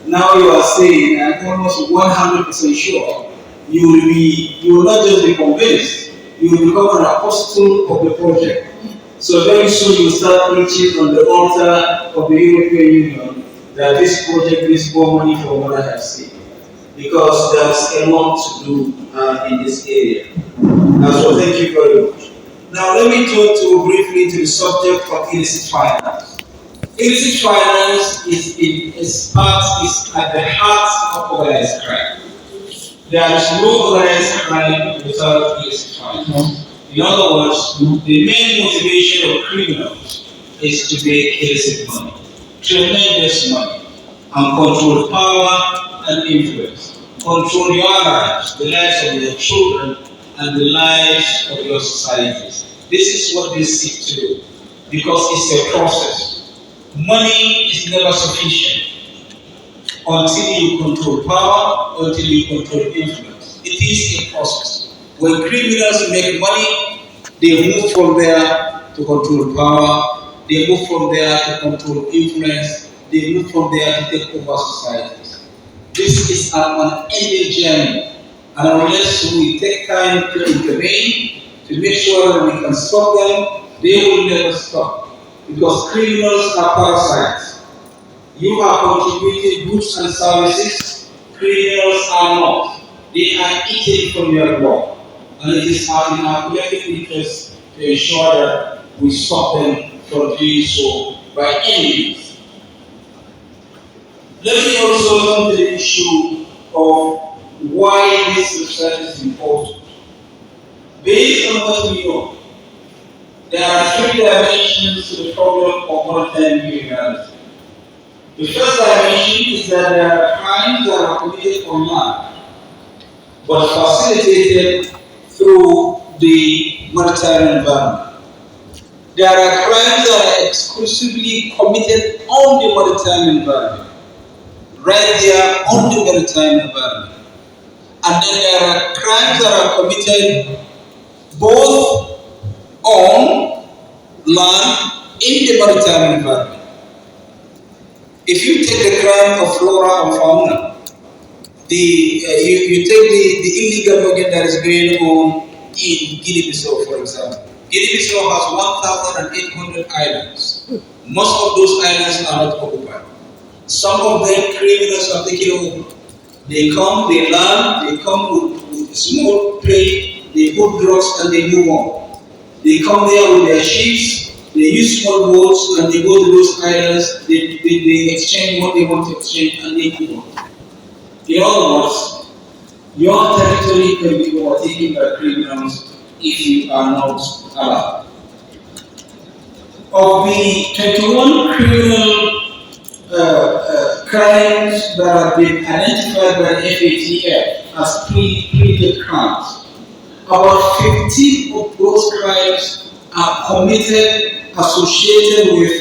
now you are saying, I'm almost 100% sure, you will not just be convinced, you will become an apostle of the project. So very soon you will start preaching on the altar of the European Union that this project needs more money for what I have seen. Because there's a lot to do in this area. So thank you very much. Now let me turn briefly to the subject of illicit finance. Illicit finance is at the heart of organized crime. There is no organized crime without illicit finance. In other words, the main motivation of criminals is to make illicit money, tremendous money, and control power and influence. Control your lives, the lives of your children, and the lives of your societies. This is what they seek to do, because it's a process. Money is never sufficient until you control power, until you control influence. It is a process. When criminals make money, they move from there to control power, they move from there to control influence, they move from there to take over societies. This is an unending journey, and unless we take time to intervene, to make sure that we can stop them, they will never stop. Because criminals are parasites. You are contributing goods and services, criminals are not. They are eating from your blood. And it is in our collective interest to ensure that we stop them from doing so by any means. Let me also come to the issue of why this research is important. Based on what we know, there are 3 dimensions to the problem of maritime criminality. The first dimension is that there are crimes that are committed on land, but facilitated through the maritime environment. There are crimes that are exclusively committed on the maritime environment, right there on the maritime environment. And then there are crimes that are committed both on land in the maritime environment. If you take the crime of flora and fauna, you take the illegal logging that is going on in Guinea-Bissau, for example. Guinea-Bissau has 1,800 islands. Most of those islands are not occupied. Some of them criminals are taking over. They come, they land, they come with small plane, they put drugs and they move on. They come there with their ships, they use small boats and they go to those islands, they exchange what they want to exchange and they move on. In other words, your territory can be overtaken by criminals if you are not allowed. Of the 21 criminal crimes that have been identified by the FATF as pre-dated crimes, about 15 of those crimes are committed associated with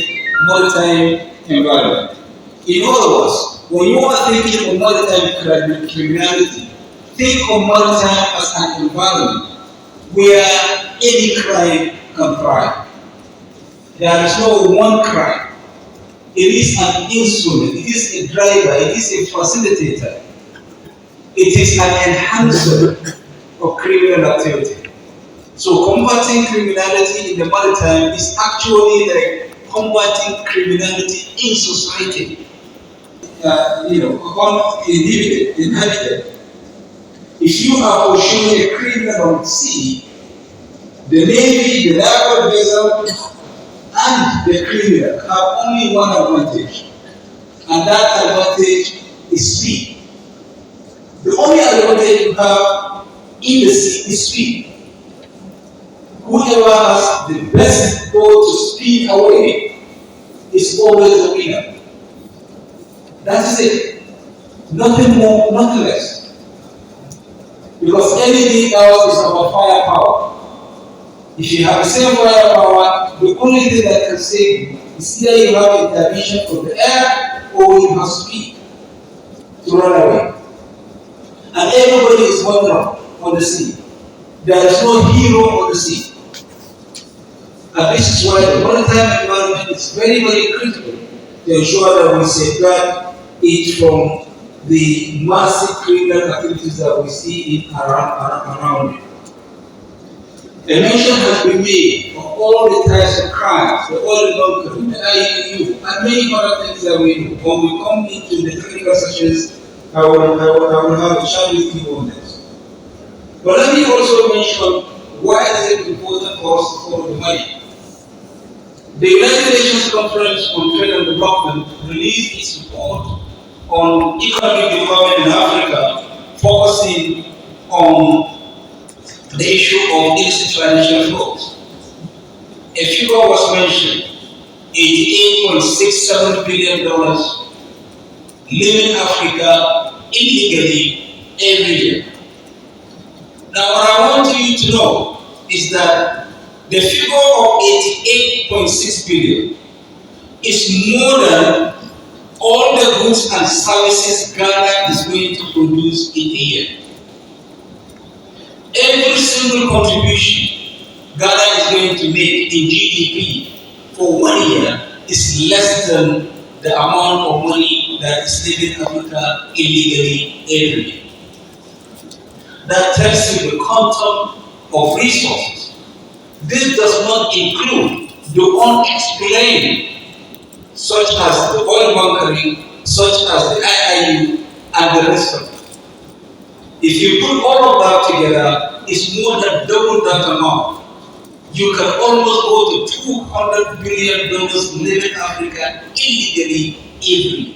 maritime environment. In other words, When you are thinking of maritime criminality, think of maritime as an environment where any crime can thrive. There is no one crime. It is an instrument, it is a driver, it is a facilitator. It is an enhancer of criminal activity. So combating criminality in the maritime is actually like combating criminality in society. Upon inhabited, if you are pursuing a criminal on sea, the Navy, the naval vessel, and the criminal have only one advantage, and that advantage is speed. The only advantage you have in the sea is speed. Whoever has the best boat to speed away is always the winner. That is it. Nothing more, nothing less. Because anything else is about firepower. If you have the same firepower, the only thing that can save you is either you have intervention from the air or you have speed to run away. And everybody is vulnerable on the sea. There is no hero on the sea. And this is why the maritime environment is very, very critical to ensure that we safeguard it from the massive criminal activities that we see around it. A mention has been made of all the types of crimes, the oil laundering, the IUU, and many other things that we do. When we come into the technical sessions, I will have a chat with you on this. But let me also mention why is it important for us to follow the money. The United Nations Conference on Trade and Development released its report on economic development in Africa, focusing on the issue of illicit financial flows. A figure was mentioned, $88.67 billion leaving Africa illegally every year. Now what I want you to know is that the figure of 88.6 billion is more than all the goods and services Ghana is going to produce in a year. Every single contribution Ghana is going to make in GDP for 1 year is less than the amount of money that is leaving Africa illegally every year. That tells you the quantum of resources. This does not include the unexplained, such as the oil bunkering, such as the IIU, and the rest of it. If you put all of that together, it's more than double that amount. You can almost go to $200 billion leaving Africa illegally every year.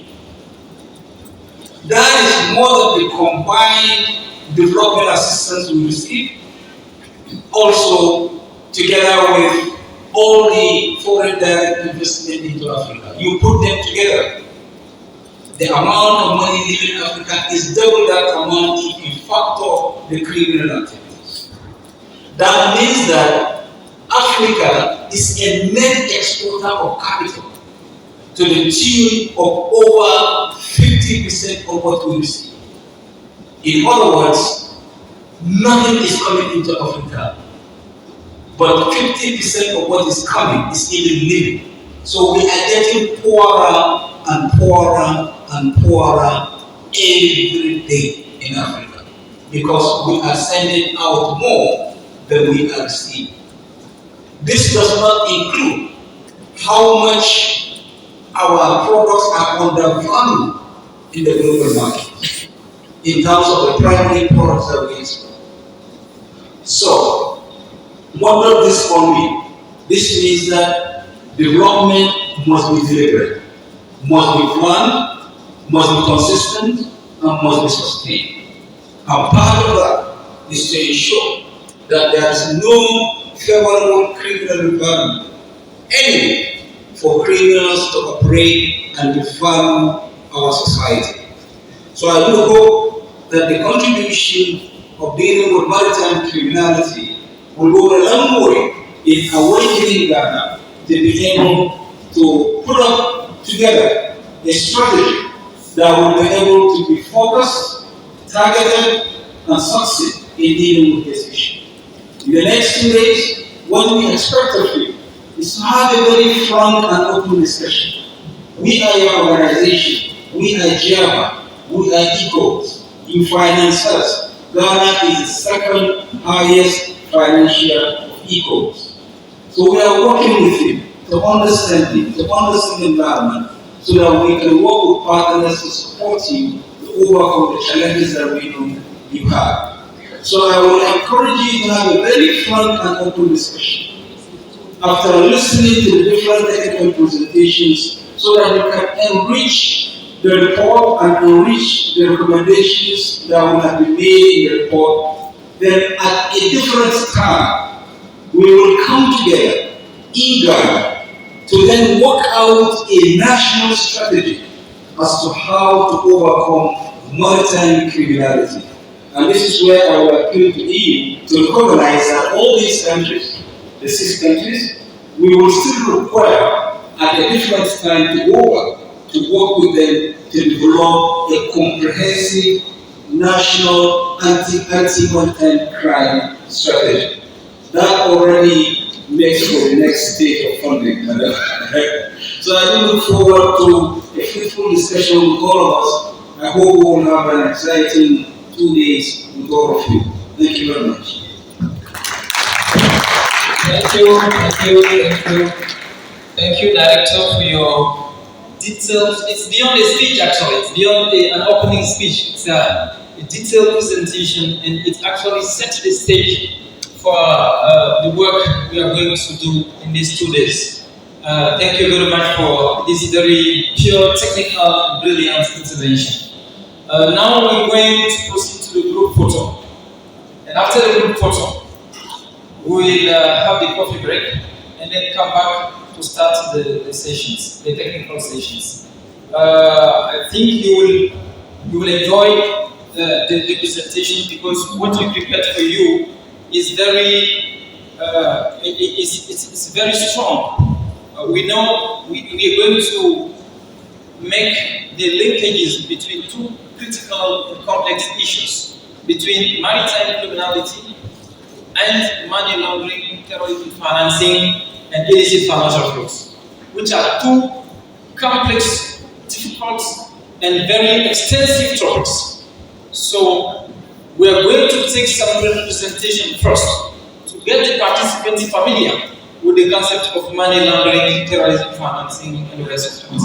That is more than the combined development assistance we receive, also together with all the foreign direct investment into Africa. You put them together, the amount of money leaving Africa is double that amount if you factor the criminal activities. That means that Africa is a net exporter of capital to the tune of over 50% of what we receive. In other words, nothing is coming into Africa, but 50% of what is coming is even living. So we are getting poorer and poorer and poorer every day in Africa because we are sending out more than we are receiving. This does not include how much our products are undervalued in the global market in terms of the primary products that we export. So, what does this all mean? This means that development must be deliberate, must be planned, must be consistent, and must be sustained. And part of that is to ensure that there is no favorable criminal environment anyway for criminals to operate and devalue our society. So I do hope that the contribution of dealing with maritime criminality will go a long way in awakening Ghana to be able to put up together a strategy that will be able to be focused, targeted, and succeed in dealing with this issue. In the next 2 days, what we expect of you is to have a very frank and open discussion. We are your organization. We are Java. We are equals. You finance us. Ghana is the second highest financier of equals. So we are working with you to understand it, to understand the environment, so that we can work with partners to support you to overcome the challenges that we know you have. So I will encourage you to have a very frank and open discussion after listening to the different technical presentations, so that we can enrich the report and enrich the recommendations that will have been made in the report. Then at a different time, we will come together, eager to then work out a national strategy as to how to overcome maritime criminality. And this is where I will appeal to EU to recognize that all these countries, the 6 countries, we will still require at a different time to work with them to develop a comprehensive national anti-maritime crime strategy. That already makes for the next stage of funding. So I do look forward to a fruitful discussion with all of us. I hope we will have an exciting 2 days with all of you. Thank you very much. Thank you, Director, for your detailed. It's beyond a speech, actually. It's beyond an opening speech. It's a detailed presentation, and it actually sets the stage for the work we are going to do in these 2 days. Thank you very much for this very pure, technical, brilliant intervention. Now we're going to proceed to the group photo. And after the group photo, we'll have the coffee break and then come back to start the sessions, the technical sessions. I think you will enjoy the presentation, because what we prepared for you is it's very strong. We know we are going to make the linkages between 2 critical and complex issues, between maritime criminality and money laundering, terrorism financing, and illicit financial flows, which are 2 complex, difficult, and very extensive topics. So we are going to take some representation first to get the participants familiar with the concept of money laundering, terrorism financing, and the rest of it.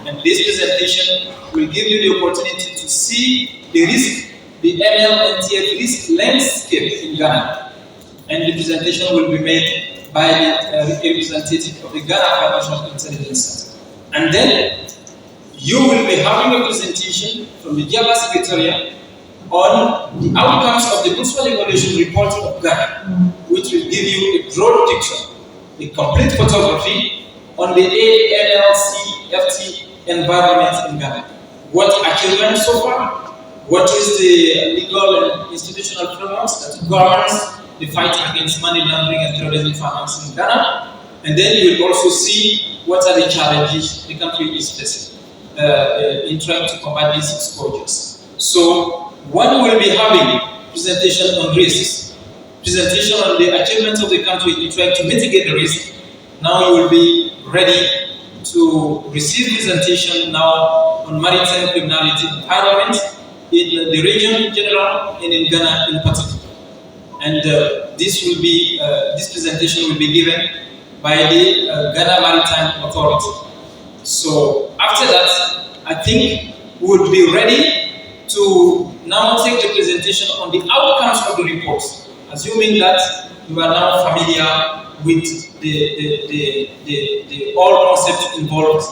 And this presentation will give you the opportunity to see the risk, the ML and TF risk landscape in Ghana. And the presentation will be made by the representative of the Ghana Financial Intelligence Center. And then you will be having a presentation from the Java Secretariat on the outcomes of the Mutual Evaluation Report of Ghana, which will give you a broad picture, a complete photography on the AMLC-FT environment in Ghana. What achievements so far? What is the legal and institutional frameworks that governs the fight against money laundering and terrorism financing in Ghana? And then you will also see what are the challenges the country is facing in trying to combat these exposures. So one will be having presentation on risks, presentation on the achievements of the country in trying to mitigate the risk. Now you will be ready to receive presentation now on maritime criminality environment in the region in general and in Ghana in particular. And this presentation will be given by the Ghana Maritime Authority. So after that, I think we would be ready to now take the presentation on the outcomes of the reports, assuming that you are now familiar with the all concepts involved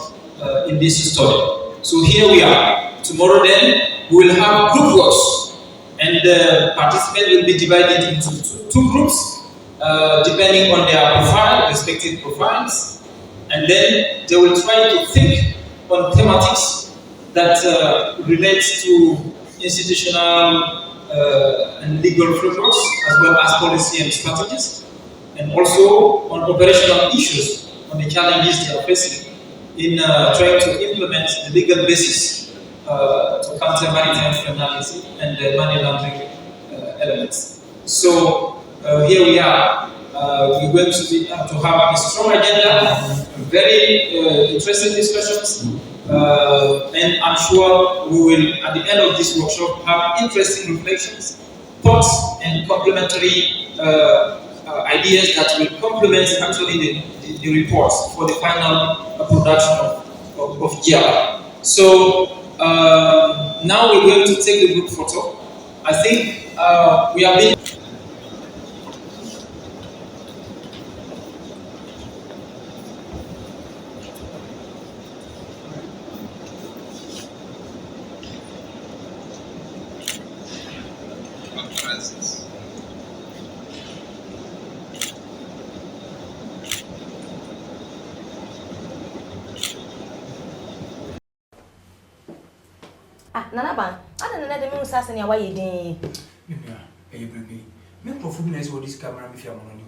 in this study. So here we are. Tomorrow then, we will have group works, and the participants will be divided into 2 groups, depending on their profile, respective profiles, and then they will try to think on thematics that relates to institutional and legal frameworks, as well as policy and strategies, and also on operational issues, on the challenges they are facing in trying to implement the legal basis to counter maritime criminality and the money laundering elements. So here we are. We're going to have a strong agenda, very interesting discussions, and I'm sure we will, at the end of this workshop, have interesting reflections, thoughts, and complementary ideas that will complement actually the reports for the final production of GIA. So now we're going to take the group photo. I think we have been. Nana ban, I don't know the moon assassin your way. Men profit nice for this camera if you are on you.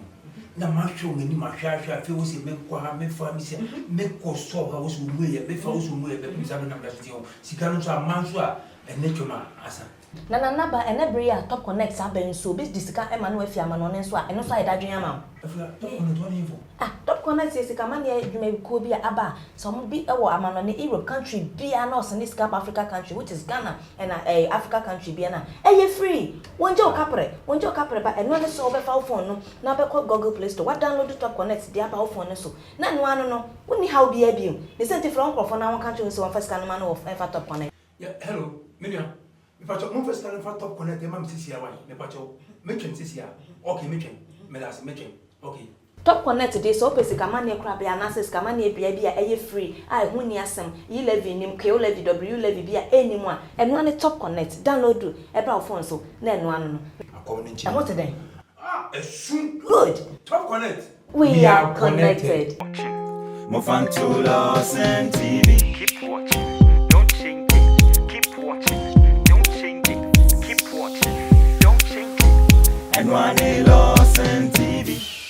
The marshal, many marshal, feels a men for me for me, make cost so house who may, be false who may be seven of that deal. She cannot have Mansua and nature asa. Nana Naba and every year top connects up and so big discount Emmanuel Fiaman on and so I know that dream amount. Top connects is a command you may could be a Abba, some be a man on the Europe country, be a North and East Cap Africa country, which is Ghana and a Africa country, Biana. You're free. One joke capre, but another so over phone, now be called Google Play Store. What download the top connects the upper phone so. None one no, wouldn't how be a view. They sent it from our country so first can man of ever top connect. Yeah, hello, Miriam. If I talk, first time for top connect, Mam Sisia, me pacho, mention Sisia. Okay, mention, Melas, mention. Okay. Top connect today so basic amani crab ya nasis kamani bia a free. I huni asem, ye levy nim, KO levy, W levy bia anyone, and one top connect, download do, about phone so, then one. And what today? Good. Top connect. We are connected. Lordson TV. Keep watching, don't change it. Keep watching, don't change it. Keep watching, don't change it. And one Lordson TV.